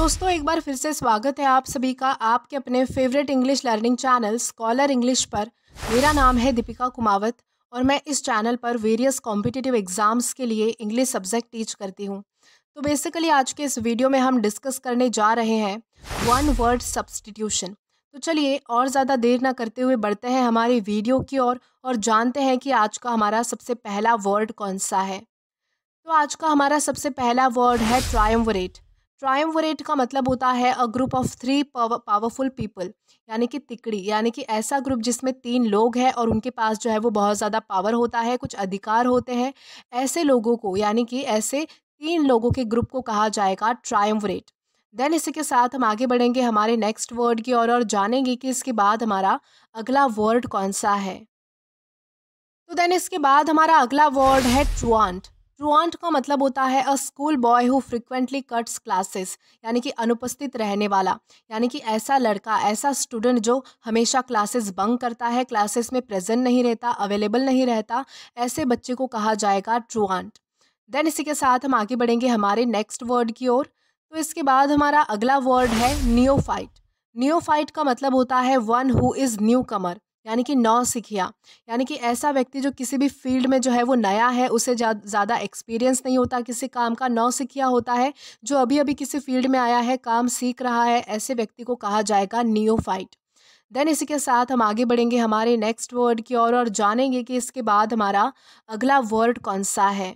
दोस्तों, एक बार फिर से स्वागत है आप सभी का आपके अपने favourite English learning channel scholar English पर। मेरा नाम है दीपिका कुमावत और मैं इस चैनल पर वेरियस कॉम्पिटिटिव एग्जाम्स के लिए इंग्लिश सब्जेक्ट टीच करती हूँ। तो बेसिकली आज के इस वीडियो में हम डिस्कस करने जा रहे हैं वन वर्ड सब्स्टिट्यूशन। तो चलिए और ज़्यादा देर ना करते हुए बढ़ते हैं हमारी वीडियो की ओर और जानते हैं कि आज का हमारा सबसे पहला वर्ड कौन सा है। तो आज का हमारा सबसे पहला वर्ड है ट्रायम्विरेट। ट्रायम्विरेट का मतलब होता है a group of three powerful people, यानी कि तिकड़ी, यानी कि ऐसा ग्रुप जिसमें तीन लोग हैं और उनके पास जो है वो बहुत ज़्यादा पावर होता है, कुछ अधिकार होते हैं। ऐसे लोगों को, यानी कि ऐसे तीन लोगों के ग्रुप को कहा जाएगा ट्रायम्विरेट। देन इसी के साथ हम आगे बढ़ेंगे हमारे नेक्स्ट वर्ड की ओर और जानेंगे कि इसके बाद हमारा अगला वर्ड कौन सा है। तो देन इसके बाद हमारा अगला वर्ड है ट्रुआंट। ट्रुआंट का मतलब होता है अ school boy who frequently cuts classes, यानी कि अनुपस्थित रहने वाला, यानी कि ऐसा लड़का, ऐसा स्टूडेंट जो हमेशा क्लासेस बंक करता है, क्लासेस में प्रेजेंट नहीं रहता, अवेलेबल नहीं रहता, ऐसे बच्चे को कहा जाएगा ट्रुआंट। देन इसी के साथ हम आगे बढ़ेंगे हमारे नेक्स्ट वर्ड की ओर। तो इसके बाद हमारा अगला वर्ड है नियोफाइट। नियोफाइट का मतलब होता है वन हु इज़ न्यू कमर, यानी कि नौसिखिया, यानी कि ऐसा व्यक्ति जो किसी भी फील्ड में जो है वो नया है, उसे ज़्यादा एक्सपीरियंस नहीं होता किसी काम का, नौसिखिया होता है, जो अभी अभी किसी फील्ड में आया है, काम सीख रहा है, ऐसे व्यक्ति को कहा जाएगा नियोफाइट। देन इसी के साथ हम आगे बढ़ेंगे हमारे नेक्स्ट वर्ड की ओर और जानेंगे कि इसके बाद हमारा अगला वर्ड कौन सा है।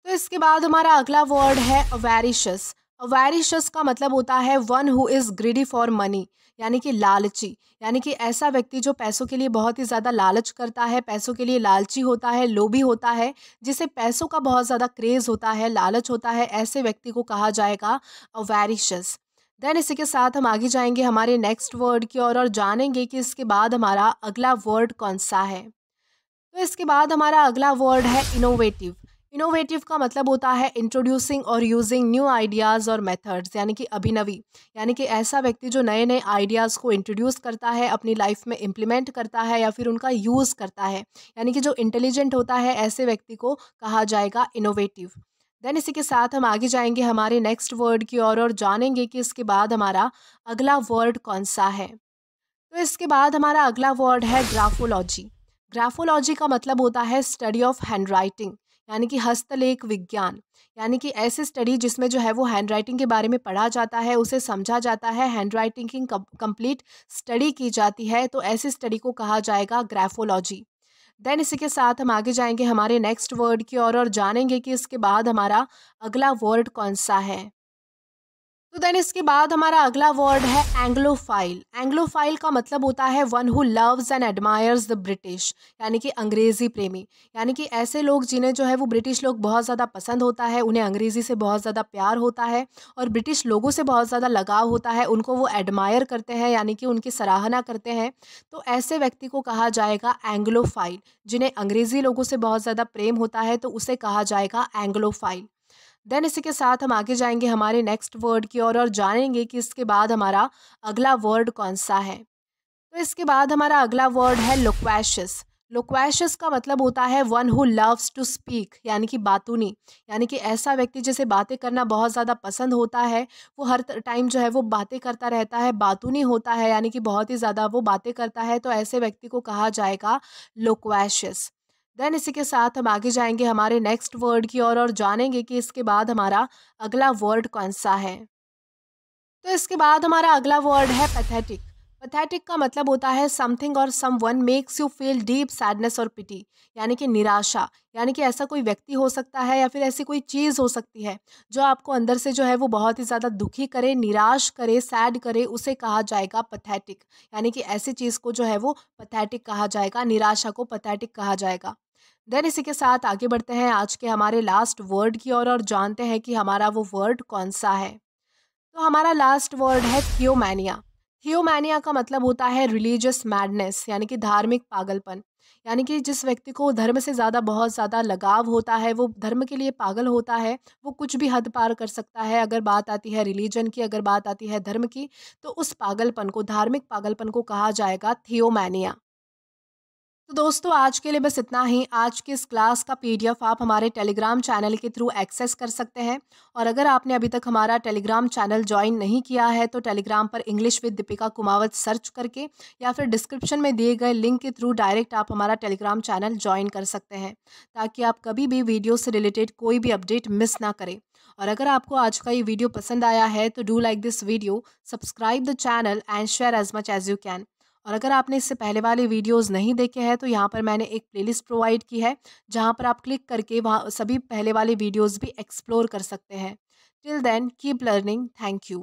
तो इसके बाद हमारा अगला वर्ड है अवेरिशियस। अवेरिशियस का मतलब होता है one who is greedy for money, यानी कि लालची, यानी कि ऐसा व्यक्ति जो पैसों के लिए बहुत ही ज़्यादा लालच करता है, पैसों के लिए लालची होता है, लोभी होता है, जिसे पैसों का बहुत ज़्यादा क्रेज़ होता है, लालच होता है, ऐसे व्यक्ति को कहा जाएगा अवेरिशियस। देन इसी के साथ हम आगे जाएंगे हमारे नेक्स्ट वर्ड की ओर और जानेंगे कि इसके बाद हमारा अगला वर्ड कौन सा है। तो इसके बाद हमारा अगला वर्ड है इनोवेटिव। इनोवेटिव का मतलब होता है इंट्रोड्यूसिंग और यूजिंग न्यू आइडियाज़ और मेथड्स, यानी कि अभिनवी, यानी कि ऐसा व्यक्ति जो नए नए आइडियाज़ को इंट्रोड्यूस करता है, अपनी लाइफ में इम्प्लीमेंट करता है या फिर उनका यूज़ करता है, यानी कि जो इंटेलिजेंट होता है, ऐसे व्यक्ति को कहा जाएगा इनोवेटिव। देन इसी के साथ हम आगे जाएंगे हमारे नेक्स्ट वर्ड की ओर और जानेंगे कि इसके बाद हमारा अगला वर्ड कौन सा है। तो इसके बाद हमारा अगला वर्ड है ग्राफोलॉजी। ग्राफोलॉजी का मतलब होता है स्टडी ऑफ हैंडराइटिंग, यानी कि हस्तलेख विज्ञान, यानी कि ऐसी स्टडी जिसमें जो है वो हैंडराइटिंग के बारे में पढ़ा जाता है, उसे समझा जाता है, हैंडराइटिंग की कंप्लीट स्टडी की जाती है, तो ऐसी स्टडी को कहा जाएगा ग्राफोलॉजी। देन इसी के साथ हम आगे जाएंगे हमारे नेक्स्ट वर्ड की ओर और जानेंगे कि इसके बाद हमारा अगला वर्ड कौन सा है। तो देन इसके बाद हमारा अगला वर्ड है एंग्लोफाइल। एंग्लोफाइल का मतलब होता है one who loves and admires the British, यानी कि अंग्रेज़ी प्रेमी, यानी कि ऐसे लोग जिन्हें जो है वो ब्रिटिश लोग बहुत ज़्यादा पसंद होता है, उन्हें अंग्रेज़ी से बहुत ज़्यादा प्यार होता है और ब्रिटिश लोगों से बहुत ज़्यादा लगाव होता है, उनको वो एडमायर करते हैं, यानी कि उनकी सराहना करते हैं, तो ऐसे व्यक्ति को कहा जाएगा एंग्लोफाइल। जिन्हें अंग्रेज़ी लोगों से बहुत ज़्यादा प्रेम होता है तो उसे कहा जाएगा एंग्लोफाइल। देन इसी के साथ हम आगे जाएंगे हमारे नेक्स्ट वर्ड की ओर और जानेंगे कि इसके बाद हमारा अगला वर्ड कौन सा है। तो इसके बाद हमारा अगला वर्ड है लोक्वेशियस। लोक्वेशियस का मतलब होता है one who loves to speak, यानी कि बातूनी, यानी कि ऐसा व्यक्ति जिसे बातें करना बहुत ज़्यादा पसंद होता है, वो हर टाइम जो है वो बातें करता रहता है, बातूनी होता है, यानी कि बहुत ही ज़्यादा वो बातें करता है, तो ऐसे व्यक्ति को कहा जाएगा लोक्वेशियस। देन इसी के साथ हम आगे जाएंगे हमारे नेक्स्ट वर्ड की ओर और जानेंगे कि इसके बाद हमारा अगला वर्ड कौन सा है। तो इसके बाद हमारा अगला वर्ड है पैथेटिक। पैथेटिक का मतलब होता है समथिंग और someone makes you feel deep sadness और पिटी, यानी कि निराशा, यानी कि ऐसा कोई व्यक्ति हो सकता है या फिर ऐसी कोई चीज़ हो सकती है जो आपको अंदर से जो है वो बहुत ही ज़्यादा दुखी करे, निराश करे, सैड करे, उसे कहा जाएगा पैथेटिक, यानी कि ऐसी चीज़ को जो है वो पैथेटिक कहा जाएगा, निराशा को पैथेटिक कहा जाएगा। देन इसी के साथ आगे बढ़ते हैं आज के हमारे लास्ट वर्ड की ओर और जानते हैं कि हमारा वो वर्ड कौन सा है। तो हमारा लास्ट वर्ड है थियोमैनिया। थियोमैनिया का मतलब होता है रिलीजियस मैडनेस, यानी कि धार्मिक पागलपन, यानी कि जिस व्यक्ति को धर्म से ज़्यादा बहुत ज़्यादा लगाव होता है, वो धर्म के लिए पागल होता है, वो कुछ भी हद पार कर सकता है। अगर बात आती है रिलीजन की, अगर बात आती है धर्म की, तो उस पागलपन को, धार्मिक पागलपन को कहा जाएगा थियोमैनिया। तो दोस्तों आज के लिए बस इतना ही। आज की इस क्लास का पीडीएफ आप हमारे टेलीग्राम चैनल के थ्रू एक्सेस कर सकते हैं। और अगर आपने अभी तक हमारा टेलीग्राम चैनल ज्वाइन नहीं किया है तो टेलीग्राम पर English with Deepika Kumawat search करके या फिर डिस्क्रिप्शन में दिए गए लिंक के थ्रू डायरेक्ट आप हमारा टेलीग्राम चैनल ज्वाइन कर सकते हैं, ताकि आप कभी भी वीडियो से रिलेटेड कोई भी अपडेट मिस ना करें। और अगर आपको आज का ये वीडियो पसंद आया है तो do like this video, subscribe the channel and share as much as you can. और अगर आपने इससे पहले वाले वीडियोस नहीं देखे हैं तो यहाँ पर मैंने एक प्लेलिस्ट प्रोवाइड की है, जहाँ पर आप क्लिक करके वहाँ सभी पहले वाले वीडियोस भी एक्सप्लोर कर सकते हैं। Till then keep learning. Thank you.